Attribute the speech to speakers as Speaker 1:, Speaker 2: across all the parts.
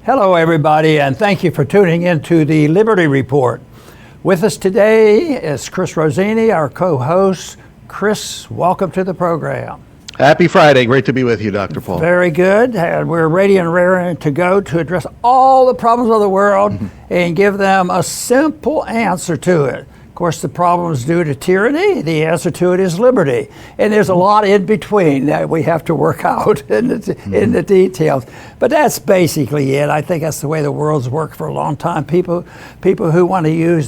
Speaker 1: Hello, everybody, and thank you for tuning in to the Liberty Report. With us today is Chris Rossini, our co-host. Chris, welcome to the program.
Speaker 2: Happy Friday. Great to be with you, Dr. Paul.
Speaker 1: Very good. And we're ready and raring to go to address all the problems of the world and give them a simple answer to it. Of course, the problem is due to tyranny. The answer to it is liberty. And there's a lot in between that we have to work out in the details. But that's basically it. I think that's the way the world's worked for a long time. People who want to use,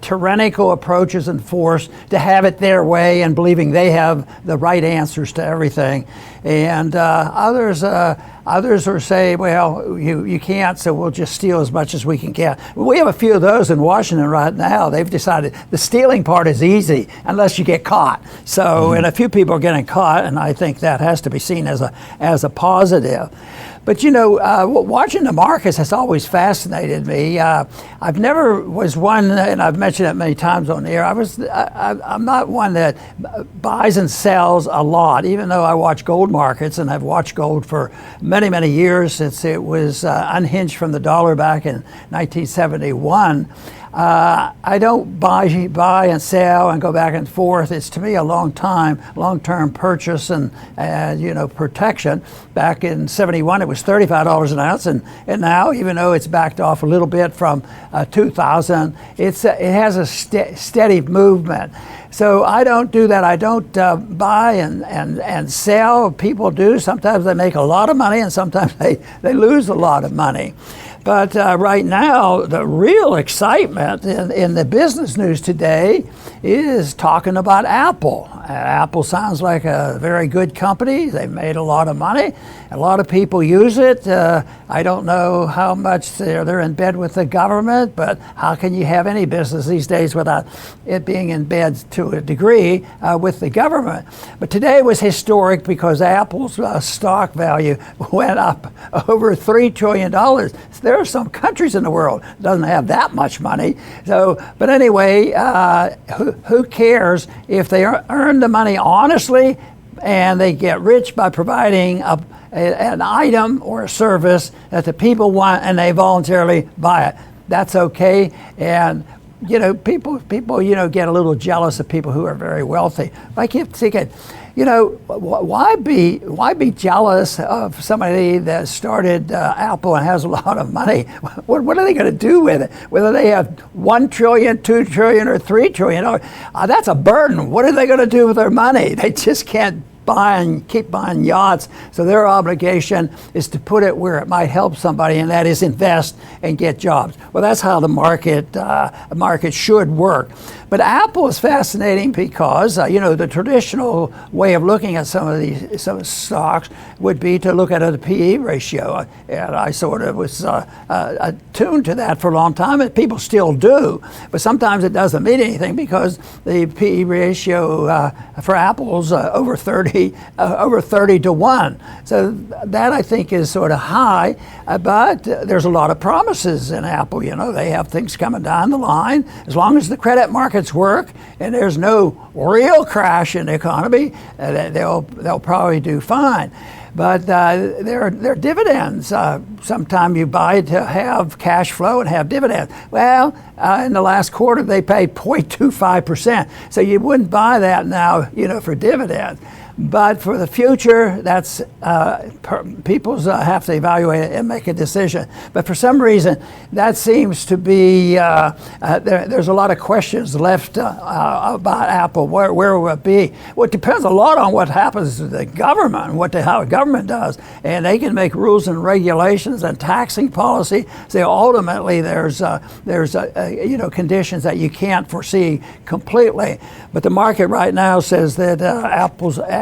Speaker 1: tyrannical approaches and force to have it their way and believing they have the right answers to everything. And others are saying, well, you can't, so we'll just steal as much as we can get. We have a few of those in Washington right now. They've decided the stealing part is easy unless you get caught. So, and a few people are getting caught, and I think that has to be seen as a positive. But watching the markets has always fascinated me. I've never was one, and I've mentioned it many times on the air. I'm not one that buys and sells a lot, even though I watch gold markets, and I've watched gold for many, many years since it was unhinged from the dollar back in 1971. I don't buy and sell and go back and forth. It's to me a long-term purchase and protection. Back in 71, it was $35 an ounce, and now, even though it's backed off a little bit from 2000, it has a steady movement. So I don't do that. I don't buy and sell. People do. Sometimes they make a lot of money, and sometimes they lose a lot of money. But right now, the real excitement in the business news today is talking about Apple. Apple sounds like a very good company. They've made a lot of money. A lot of people use it. I don't know how much they're in bed with the government, but how can you have any business these days without it being in bed to a degree with the government? But today was historic because Apple's stock value went up over $3 trillion. There are some countries in the world that doesn't have that much money. But anyway, who cares if they earn the money honestly and they get rich by providing an item or a service that the people want and they voluntarily buy it. That's okay. And people get a little jealous of people who are very wealthy. I keep thinking, why be jealous of somebody that started Apple and has a lot of money? What are they going to do with it? Whether they have $1 trillion, $2 trillion, or $3 trillion, that's a burden. What are they going to do with their money? They just can't keep buying yachts. So their obligation is to put it where it might help somebody, and that is invest and get jobs. Well, that's how the market should work. But Apple is fascinating because the traditional way of looking at some stocks would be to look at a PE ratio, and I sort of was attuned to that for a long time, and people still do. But sometimes it doesn't mean anything because the PE ratio for Apple's over 30 to 1. So that I think is sort of high, but there's a lot of promises in Apple. They have things coming down the line. As long as the credit markets work and there's no real crash in the economy, they'll probably do fine. But their dividends, sometimes you buy to have cash flow and have dividends. Well, in the last quarter, they paid 0.25%. So you wouldn't buy that now, for dividends. But for the future, that's people have to evaluate it and make a decision. But for some reason, that seems to be there's a lot of questions left about Apple. Where will it be? Well, it depends a lot on what happens to the government and how the government does. And they can make rules and regulations and taxing policy. So ultimately, there's conditions that you can't foresee completely. But the market right now says that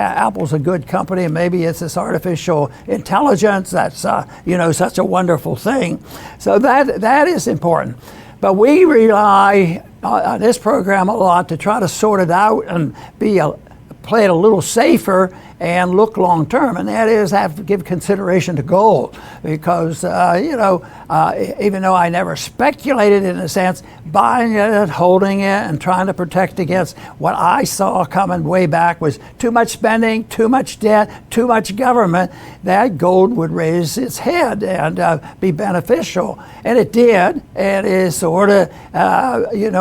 Speaker 1: Apple's a good company, and maybe it's this artificial intelligence that's such a wonderful thing. So that is important. But we rely on this program a lot to try to sort it out and play it a little safer and look long term, and that is have to give consideration to gold, because even though I never speculated in a sense, buying it, holding it, and trying to protect against what I saw coming way back was too much spending, too much debt, too much government, that gold would raise its head and be beneficial. And it did, and it is sort of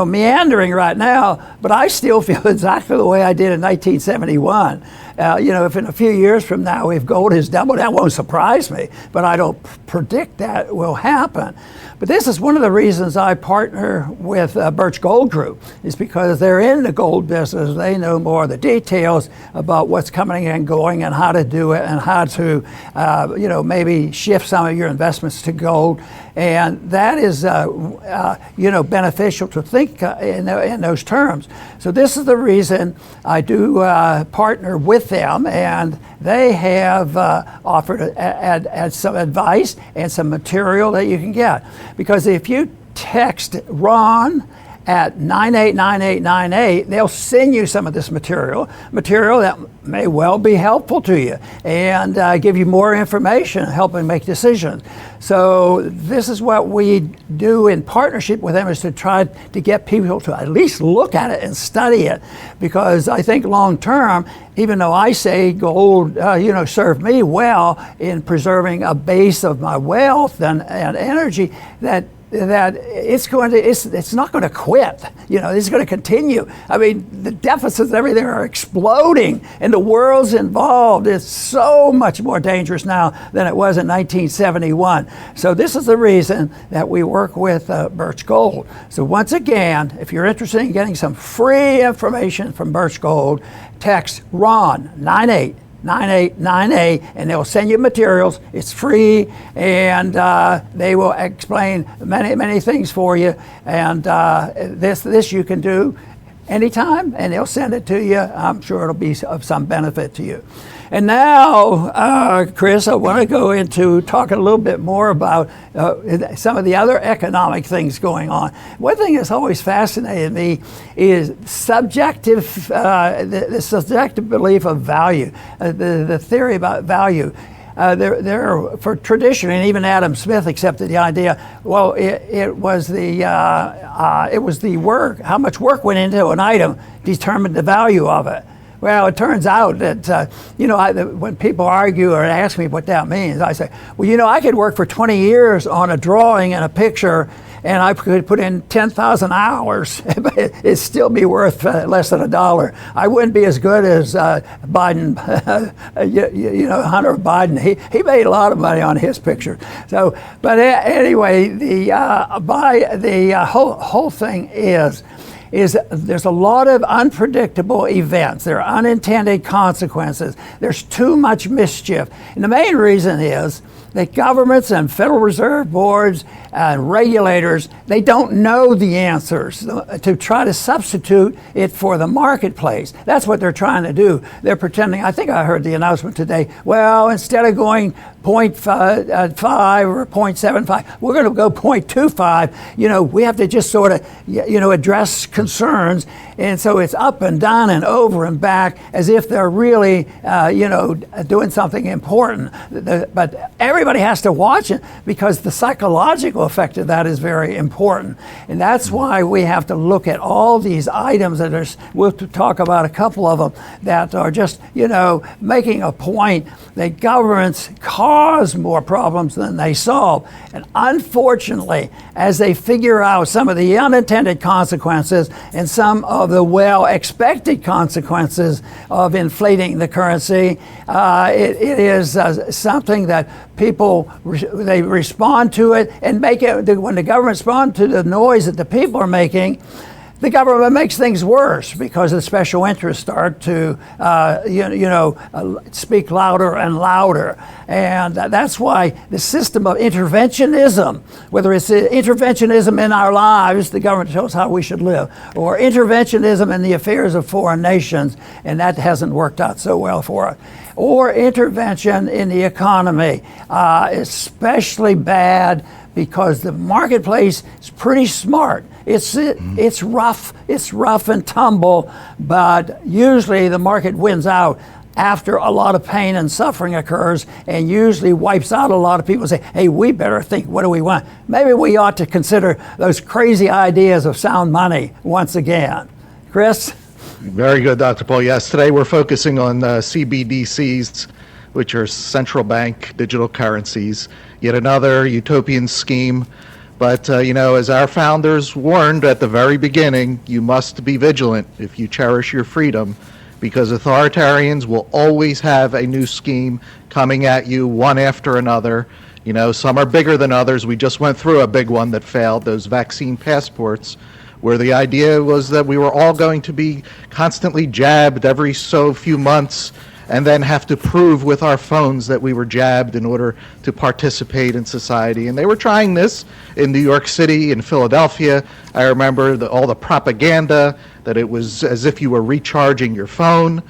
Speaker 1: meandering right now, but I still feel exactly the way I did in 1971. If in a few years from now, if gold has doubled, that won't surprise me, but I don't predict that will happen. But this is one of the reasons I partner with Birch Gold Group, is because they're in the gold business. They know more of the details about what's coming and going and how to do it and how to, maybe shift some of your investments to gold. And that is, beneficial to think in those terms. So this is the reason I do partner with them, and they have offered add some advice and some material that you can get. Because if you text Ron at 989898, they'll send you some of this material that may well be helpful to you and give you more information, helping make decisions. So this is what we do in partnership with them, is to try to get people to at least look at it and study it, because I think long term, even though I say gold, served me well in preserving a base of my wealth and energy, that it's not going to quit. It's going to continue. I mean, the deficits and everything are exploding, and the world's involved. It's so much more dangerous now than it was in 1971. So this is the reason that we work with Birch Gold. So once again, if you're interested in getting some free information from Birch Gold, text Ron 989898, and they'll send you materials. It's free, and they will explain many things for you. And this you can do anytime, and they'll send it to you. I'm sure it'll be of some benefit to you. And now, Chris, I want to go into talking a little bit more about some of the other economic things going on. One thing that's always fascinated me is the subjective belief of value, the theory about value. There, for tradition, and even Adam Smith accepted the idea. Well, it was the work, how much work went into an item determined the value of it. Well, it turns out that, when people argue or ask me what that means, I say, well, I could work for 20 years on a drawing and a picture, and I could put in 10,000 hours, but it'd still be worth less than $1. I wouldn't be as good as Biden, Hunter Biden. He made a lot of money on his picture. So, but anyway, the whole thing is there's a lot of unpredictable events. There are unintended consequences. There's too much mischief. And the main reason is that governments and Federal Reserve boards and regulators, they don't know the answers to try to substitute it for the marketplace. That's what they're trying to do. They're pretending, I think I heard the announcement today, well, instead of going 0.5 or 0.75, we're going to go 0.25. We have to just sort of, address concerns. And so it's up and down and over and back as if they're really, doing something important. But everybody has to watch it, because the psychological effect of that is very important. And that's why we have to look at all these items that we'll talk about a couple of them that are just, making a point that governments cause more problems than they solve. And unfortunately, as they figure out some of the unintended consequences and some of the well-expected consequences of inflating the currency, it is something that people, they respond to it and make it, when the government responds to the noise that the people are making, the government makes things worse, because the special interests start to, speak louder and louder. And that's why the system of interventionism, whether it's interventionism in our lives, the government tells us how we should live, or interventionism in the affairs of foreign nations, and that hasn't worked out so well for us, or intervention in the economy, especially bad because the marketplace is pretty smart. It's rough and tumble, but usually the market wins out after a lot of pain and suffering occurs, and usually wipes out a lot of people and say, hey, we better think, what do we want? Maybe we ought to consider those crazy ideas of sound money once again. Chris?
Speaker 2: Very good, Dr. Paul. Yes, today we're focusing on CBDCs, which are central bank digital currencies, yet another utopian scheme. But, as our founders warned at the very beginning, you must be vigilant if you cherish your freedom, because authoritarians will always have a new scheme coming at you one after another. Some are bigger than others. We just went through a big one that failed, those vaccine passports, where the idea was that we were all going to be constantly jabbed every so few months and then have to prove with our phones that we were jabbed in order to participate in society. And they were trying this in New York City, in Philadelphia. I remember all the propaganda that it was as if you were recharging your phone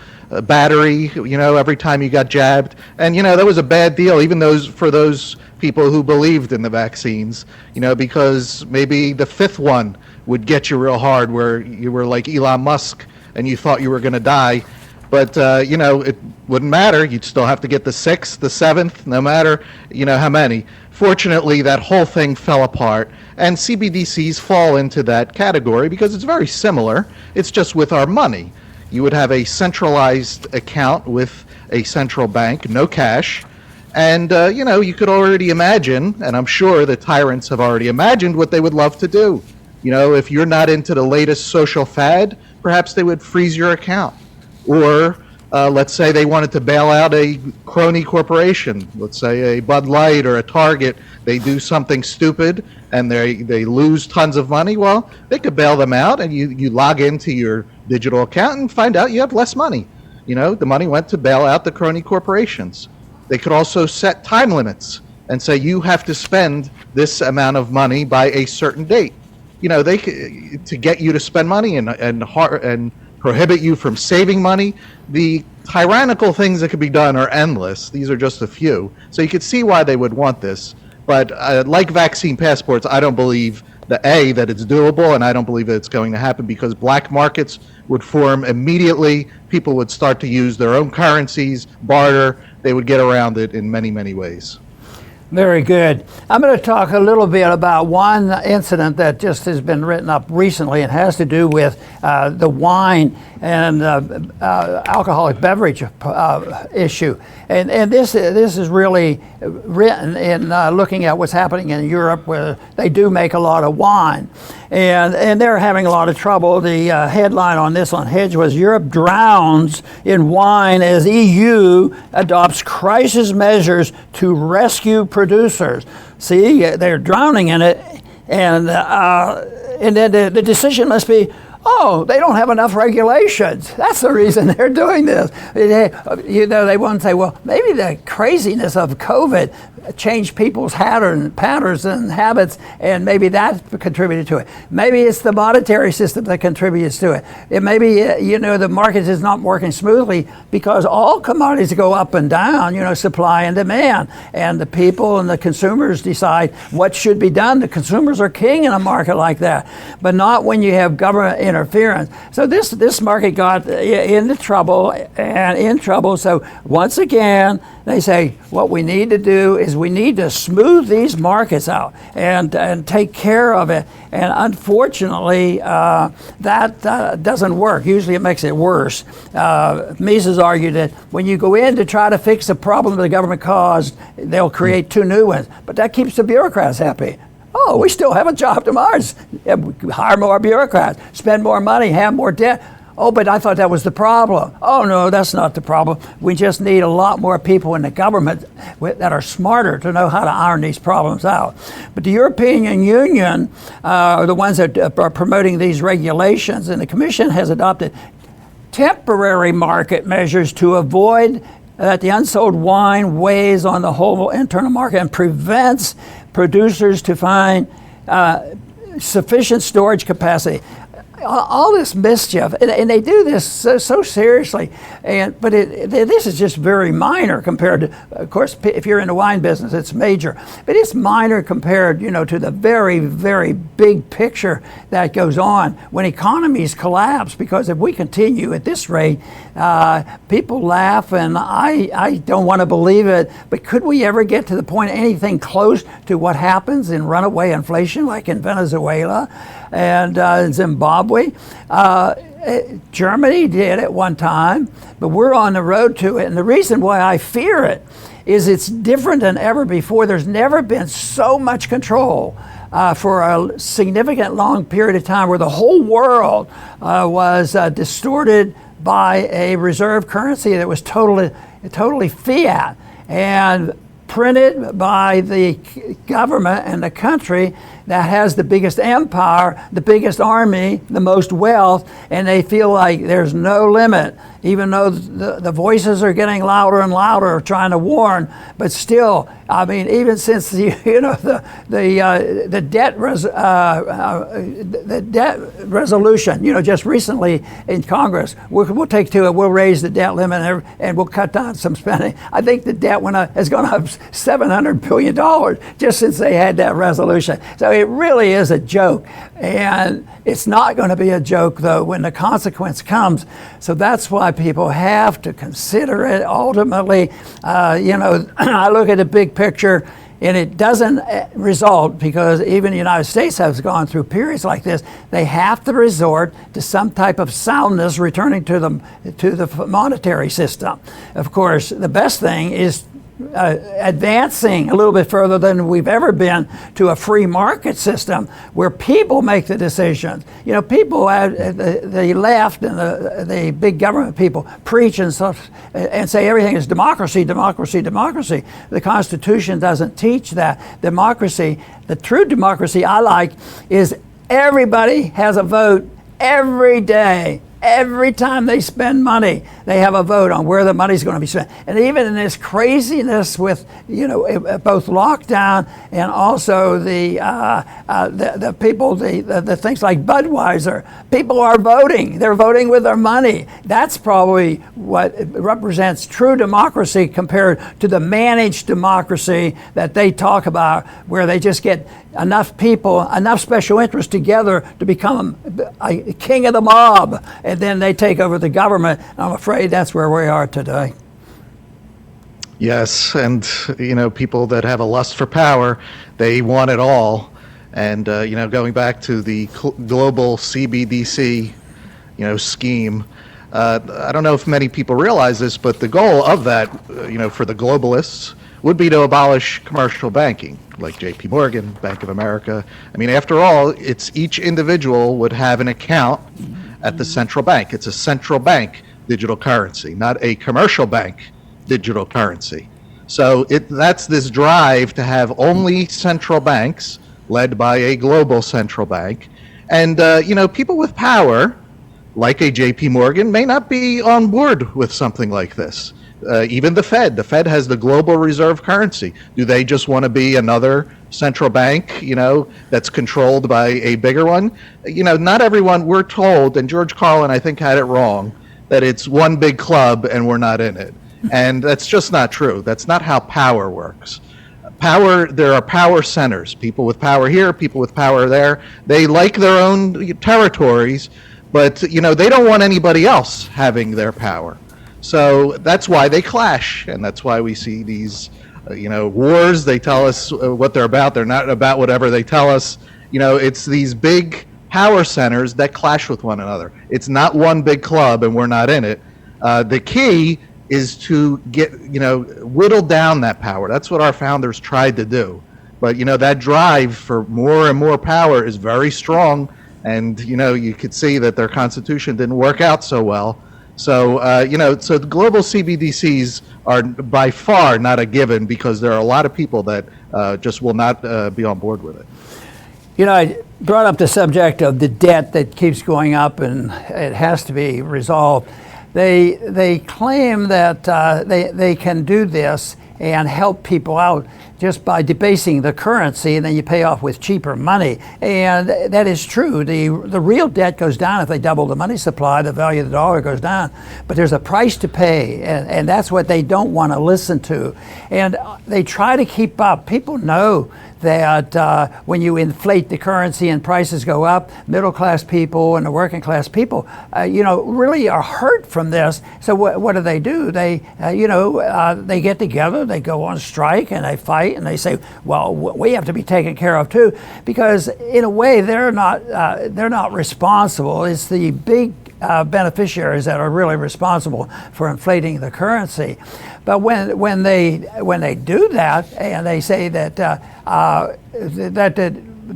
Speaker 2: battery, every time you got jabbed. And, that was a bad deal, even for those people who believed in the vaccines, because maybe the fifth one would get you real hard, where you were like Elon Musk and you thought you were going to die. But, it wouldn't matter. You'd still have to get the sixth, the seventh, no matter, how many. Fortunately, that whole thing fell apart, and CBDCs fall into that category because it's very similar. It's just with our money. You would have a centralized account with a central bank, no cash, and, you could already imagine, and I'm sure the tyrants have already imagined what they would love to do. If you're not into the latest social fad, perhaps they would freeze your account. Or let's say they wanted to bail out a crony corporation, let's say a Bud Light or a Target. They do something stupid and they lose tons of money. Well, they could bail them out, and you log into your digital account and find out you have less money. The money went to bail out the crony corporations. They could also set time limits and say you have to spend this amount of money by a certain date. They could, to get you to spend money and prohibit you from saving money. The tyrannical things that could be done are endless. These are just a few. So you could see why they would want this. But like vaccine passports, I don't believe that it's doable, and I don't believe that it's going to happen, because black markets would form immediately. People would start to use their own currencies, barter. They would get around it in many, many ways.
Speaker 1: Very good. I'm going to talk a little bit about one incident that just has been written up recently. It has to do with the wine and alcoholic beverage issue. And this is really written in looking at what's happening in Europe, where they do make a lot of wine. And they're having a lot of trouble. The headline on this on Hedge was, Europe drowns in wine as EU adopts crisis measures to rescue producers. See, they're drowning in it. And then the decision must be, oh, they don't have enough regulations. That's the reason they're doing this. They want to say, well, maybe the craziness of COVID changed people's patterns and habits, and maybe that contributed to it. Maybe it's the monetary system that contributes to it. It may be, the market is not working smoothly because all commodities go up and down, supply and demand. And the people and the consumers decide what should be done. The consumers are king in a market like that, but not when you have government interference. So this market got into trouble and in trouble. So once again, they say what we need to do is we need to smooth these markets out and take care of it. And unfortunately, that doesn't work. Usually it makes it worse. Mises argued that when you go in to try to fix a problem the government caused, they'll create two new ones. But that keeps the bureaucrats happy. Oh, we still have a job tomorrow. Hire more bureaucrats, spend more money, have more debt. Oh, but I thought that was the problem. Oh, no, that's not the problem. We just need a lot more people in the government that are smarter to know how to iron these problems out. But the European Union are the ones that are promoting these regulations, and the Commission has adopted temporary market measures to avoid that the unsold wine weighs on the whole internal market and prevents producers to find sufficient storage capacity. all this mischief, and they do this so seriously, but this is just very minor compared to, of course, if you're in the wine business, it's major, but it's minor compared, to the very, very big picture that goes on when economies collapse. Because if we continue at this rate, people laugh, and I don't want to believe it, but could we ever get to the point anything close to what happens in runaway inflation like in Venezuela and Zimbabwe? Germany did at one time, but we're on the road to it. And the reason why I fear it is it's different than ever before. There's never been so much control for a significant long period of time, where the whole world was distorted by a reserve currency that was totally fiat and printed by the government and the country that has the biggest empire, the biggest army, the most wealth, and they feel like there's no limit, even though the voices are getting louder and louder trying to warn. But still, I mean, even since the debt resolution, just recently in Congress, we'll take to it. We'll raise the debt limit and we'll cut down some spending. I think the debt has gone up $700 billion just since they had that resolution. So it really is a joke, and it's not going to be a joke though when the consequence comes. So that's why people have to consider it. Ultimately, I look at the big picture, and it doesn't result, because even the United States has gone through periods like this. They have to resort to some type of soundness, returning to the monetary system. Of course, the best thing is advancing a little bit further than we've ever been to a free market system where people make the decisions. People, the left and the big government people preach and stuff and say everything is democracy, democracy, democracy. The Constitution doesn't teach that. Democracy, the true democracy I like, is everybody has a vote every day. Every time they spend money, they have a vote on where the money's going to be spent. And even in this craziness with, both lockdown and also the people, the things like Budweiser, people are voting. They're voting with their money. That's probably what represents true democracy compared to the managed democracy that they talk about, where they just get enough people, enough special interests together to become a king of the mob, and then they take over the government. I'm afraid that's where we are today.
Speaker 2: Yes, and people that have a lust for power, they want it all. And going back to the global CBDC, scheme, I don't know if many people realize this, but the goal of that, for the globalists, would be to abolish commercial banking, like JP Morgan, Bank of America. I mean, after all, it's each individual would have an account at the central bank. It's a central bank digital currency, not a commercial bank digital currency. So that's this drive to have only central banks led by a global central bank. And, people with power, like a JP Morgan, may not be on board with something like this. Even the Fed has the global reserve currency. Do they just want to be another central bank, that's controlled by a bigger one? Not everyone, we're told, and George Carlin, I think, had it wrong, that it's one big club and we're not in it. And that's just not true. That's not how power works. There are power centers, people with power here, people with power there. They like their own territories, but, they don't want anybody else having their power. So that's why they clash, and that's why we see these, wars. They tell us what they're about. They're not about whatever they tell us. It's these big power centers that clash with one another. It's not one big club, and we're not in it. The key is to get, whittle down that power. That's what our founders tried to do. But, that drive for more and more power is very strong, and, you could see that their constitution didn't work out so well. So, so the global CBDCs are by far not a given, because there are a lot of people that just will not be on board with it.
Speaker 1: I brought up the subject of the debt that keeps going up and it has to be resolved. They claim that they can do this and help people out just by debasing the currency, and then you pay off with cheaper money. And that is true. The real debt goes down if they double the money supply. The value of the dollar goes down. But there's a price to pay, and that's what they don't want to listen to. And they try to keep up. People know that when you inflate the currency and prices go up, middle-class people and the working-class people, really are hurt from this. So what do? They they get together, they go on strike, and they fight, and they say, well, we have to be taken care of too, because in a way they're not responsible. It's the big beneficiaries that are really responsible for inflating the currency. But when they do that, and they say that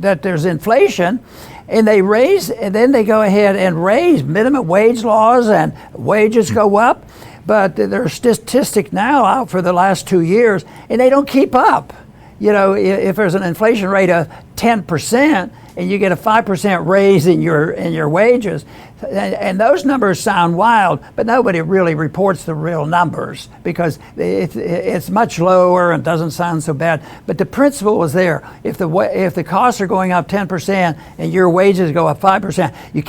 Speaker 1: that there's inflation, and they raise, and then they go ahead and raise minimum wage laws, and wages go up. But there's statistics now out for the last 2 years, and they don't keep up. If there's an inflation rate of 10%, and you get a 5% raise in your wages, and those numbers sound wild, but nobody really reports the real numbers because it's much lower and doesn't sound so bad. But the principle is there. If the costs are going up 10% and your wages go up 5%, you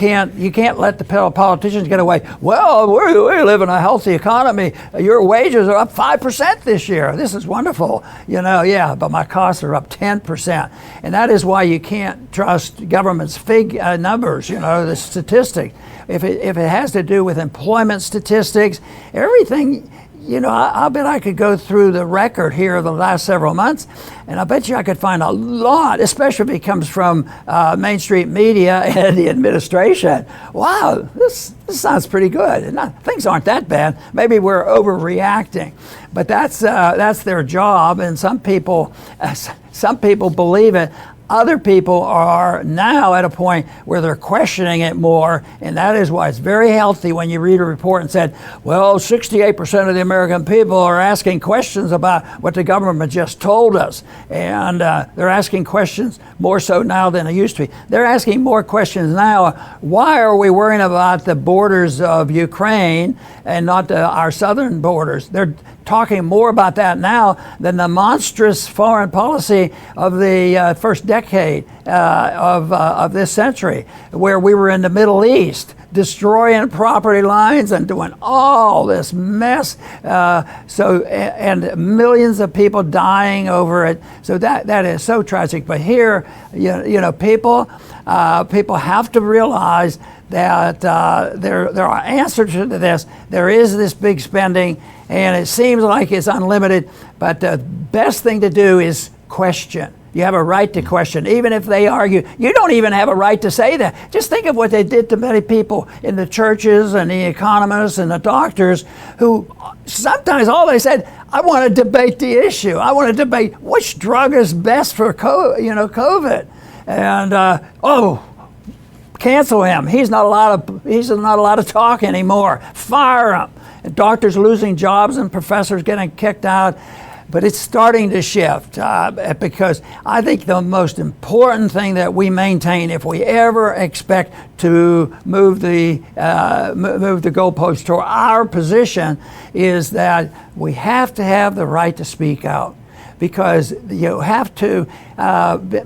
Speaker 1: can't let the politicians get away. Well, we live in a healthy economy. Your wages are up 5% this year. This is wonderful. Yeah, but my costs are up 10%, and that is why you can't trust government's numbers. The statistics. If it has to do with employment statistics, everything, I bet I could go through the record here of the last several months, and I bet you I could find a lot, especially if it comes from mainstream media and the administration. Wow, this sounds pretty good. Things aren't that bad. Maybe we're overreacting, but that's their job, and some people believe it. Other people are now at a point where they're questioning it more, and that is why it's very healthy when you read a report and said, well, 68% of the American people are asking questions about what the government just told us. And they're asking questions more so now than they used to be. They're asking more questions now. Why are we worrying about the borders of Ukraine and not our southern borders? They're talking more about that now than the monstrous foreign policy of the first decade of this century, where we were in the Middle East, destroying property lines and doing all this mess. And millions of people dying over it. So that is so tragic. But here, people have to realize that there are answers to this. There is this big spending, and it seems like it's unlimited, but the best thing to do is question. You have a right to question, even if they argue. You don't even have a right to say that. Just think of what they did to many people in the churches and the economists and the doctors who sometimes all they said, I want to debate the issue. I want to debate which drug is best for COVID. And, cancel him. He's not allowed to talk anymore. Fire him. And doctors losing jobs and professors getting kicked out. But it's starting to shift because I think the most important thing that we maintain, if we ever expect to move the goalpost to our position, is that we have to have the right to speak out. Because you have to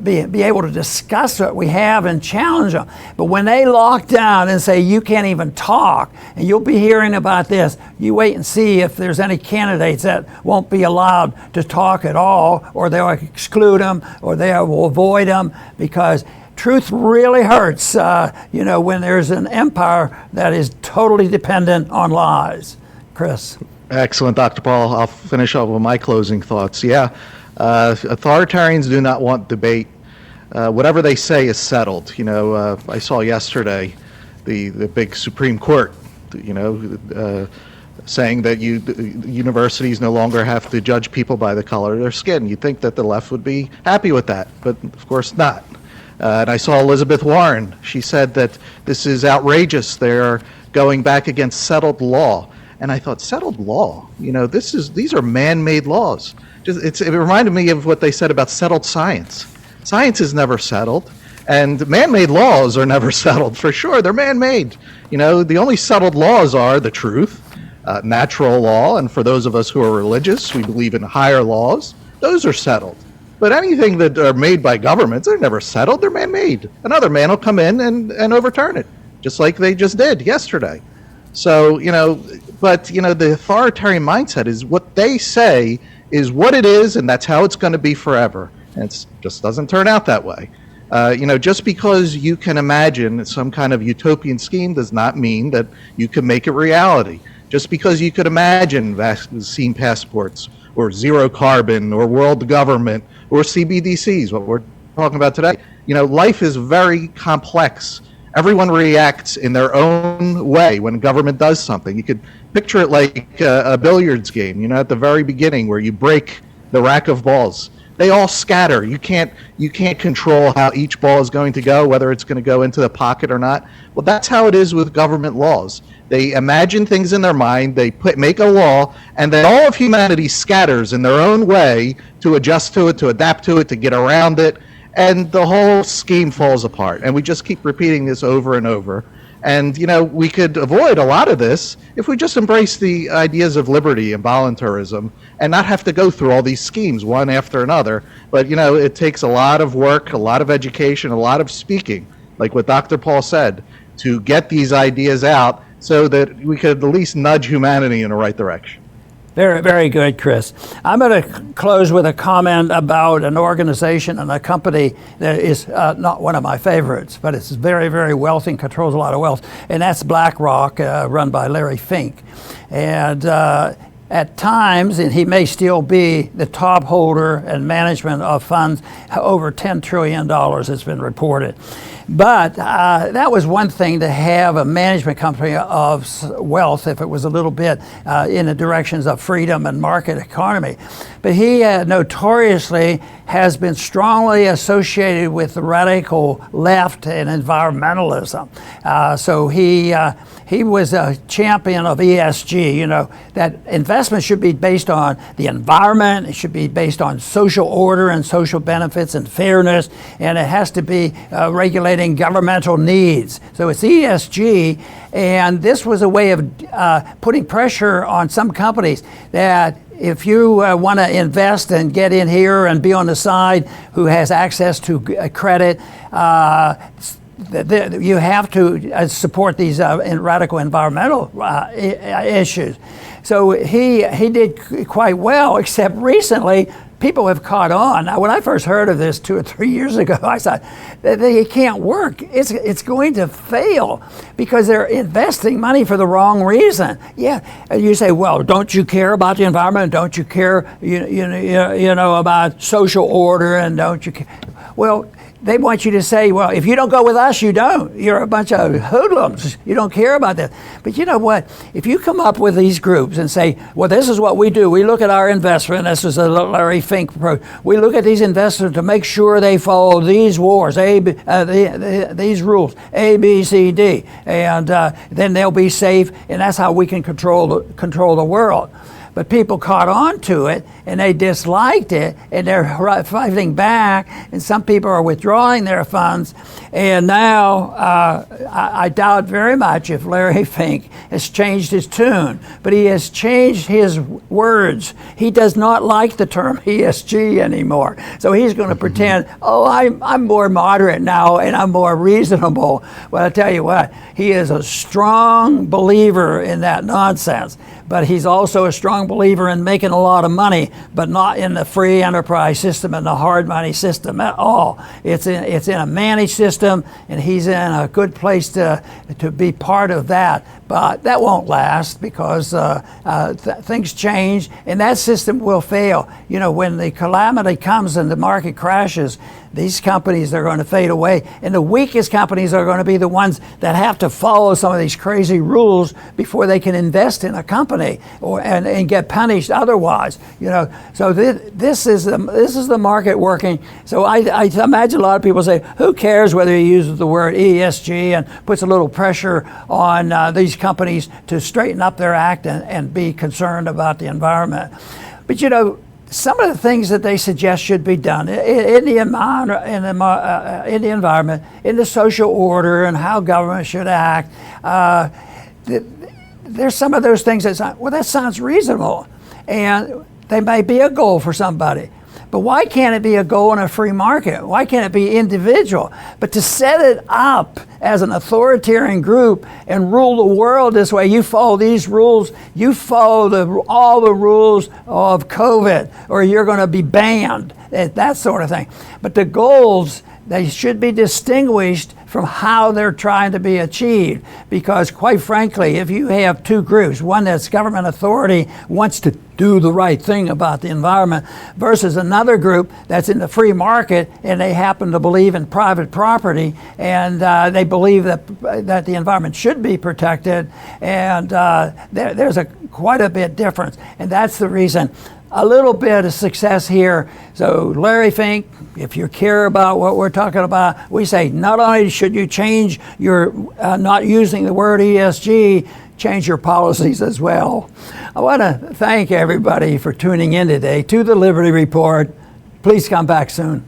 Speaker 1: be able to discuss what we have and challenge them. But when they lock down and say you can't even talk, and you'll be hearing about this, you wait and see if there's any candidates that won't be allowed to talk at all, or they'll exclude them, or they will avoid them, because truth really hurts, when there's an empire that is totally dependent on lies. Chris.
Speaker 2: Excellent, Dr. Paul. I'll finish up with my closing thoughts. Yeah, authoritarians do not want debate. Whatever they say is settled. I saw yesterday the big Supreme Court, saying that universities no longer have to judge people by the color of their skin. You'd think that the left would be happy with that, but of course not. And I saw Elizabeth Warren. She said that this is outrageous. They're going back against settled law. And I thought, settled law? These are man-made laws. It reminded me of what they said about settled science. Science is never settled, and man-made laws are never settled, for sure. They're man-made. The only settled laws are the truth, natural law, and for those of us who are religious, we believe in higher laws, those are settled. But anything that are made by governments, they're never settled. They're man-made. Another man will come in and overturn it, just like they just did yesterday. So, the authoritarian mindset is what they say is what it is, and that's how it's going to be forever. And it just doesn't turn out that way. Just because you can imagine some kind of utopian scheme does not mean that you can make it reality. Just because you could imagine vaccine passports or zero carbon or world government or CBDCs, what we're talking about today, life is very complex. Everyone reacts in their own way when government does something. You could picture it like a billiards game, at the very beginning where you break the rack of balls. They all scatter. You can't control how each ball is going to go, whether it's going to go into the pocket or not. Well, that's how it is with government laws. They imagine things in their mind, they make a law, and then all of humanity scatters in their own way to adjust to it, to adapt to it, to get around it, and the whole scheme falls apart. And we just keep repeating this over and over. And, we could avoid a lot of this if we just embrace the ideas of liberty and voluntarism and not have to go through all these schemes one after another. But, it takes a lot of work, a lot of education, a lot of speaking, like what Dr. Paul said, to get these ideas out so that we could at least nudge humanity in the right direction.
Speaker 1: Very, very good, Chris. I'm going to close with a comment about an organization and a company that is not one of my favorites, but it's very, very wealthy and controls a lot of wealth, and that's BlackRock, run by Larry Fink. And at times, and he may still be the top holder and management of funds, over $10 trillion has been reported. But that was one thing, to have a management company of wealth if it was a little bit in the directions of freedom and market economy. But he notoriously has been strongly associated with the radical left and environmentalism. So he was a champion of ESG, that investment should be based on the environment, it should be based on social order and social benefits and fairness, and it has to be regulating governmental needs. So it's ESG, and this was a way of putting pressure on some companies that if you want to invest and get in here and be on the side who has access to credit, you have to support these radical environmental issues. So he did quite well, except recently people have caught on. Now, when I first heard of this 2 or 3 years ago, I thought that it can't work. It's going to fail because they're investing money for the wrong reason. Yeah, and you say, well, don't you care about the environment? Don't you care, about social order? And don't you care? Well, they want you to say, well, if you don't go with us, you don't. You're a bunch of hoodlums. You don't care about that. But you know what? If you come up with these groups and say, well, this is what we do. We look at our investment. This is a Larry Fink approach. We look at these investors to make sure they follow these rules, these rules, A, B, C, D. And then they'll be safe. And that's how we can control the world. But people caught on to it, and they disliked it, and they're fighting back, and some people are withdrawing their funds. And now I doubt very much if Larry Fink has changed his tune, but he has changed his words. He does not like the term ESG anymore. So he's going to pretend, I'm more moderate now, and I'm more reasonable. Well, I tell you what, he is a strong believer in that nonsense. But he's also a strong believer in making a lot of money, but not in the free enterprise system and the hard money system at all. It's in a managed system, and he's in a good place to be part of that. But that won't last because things change, and that system will fail. When the calamity comes and the market crashes, these companies are going to fade away, and the weakest companies are going to be the ones that have to follow some of these crazy rules before they can invest in a company and get punished otherwise. So this is the market working. So I imagine a lot of people say, who cares whether he uses the word ESG and puts a little pressure on these companies to straighten up their act and be concerned about the environment. But some of the things that they suggest should be done in the environment, in the social order, and how government should act. There's some of those things that sound, well, that sounds reasonable, and they may be a goal for somebody. But why can't it be a goal in a free market? Why can't it be individual? But to set it up as an authoritarian group and rule the world this way, you follow these rules, you follow all the rules of COVID, or you're going to be banned, that sort of thing. But the goals, they should be distinguished from how they're trying to be achieved. Because quite frankly, if you have two groups, one that's government authority wants to do the right thing about the environment versus another group that's in the free market and they happen to believe in private property and they believe that the environment should be protected, and there's quite a bit difference. And that's the reason a little bit of success here. So Larry Fink, if you care about what we're talking about, we say not only should you change your not using the word ESG, change your policies as well. I want to thank everybody for tuning in today to the Liberty Report. Please come back soon.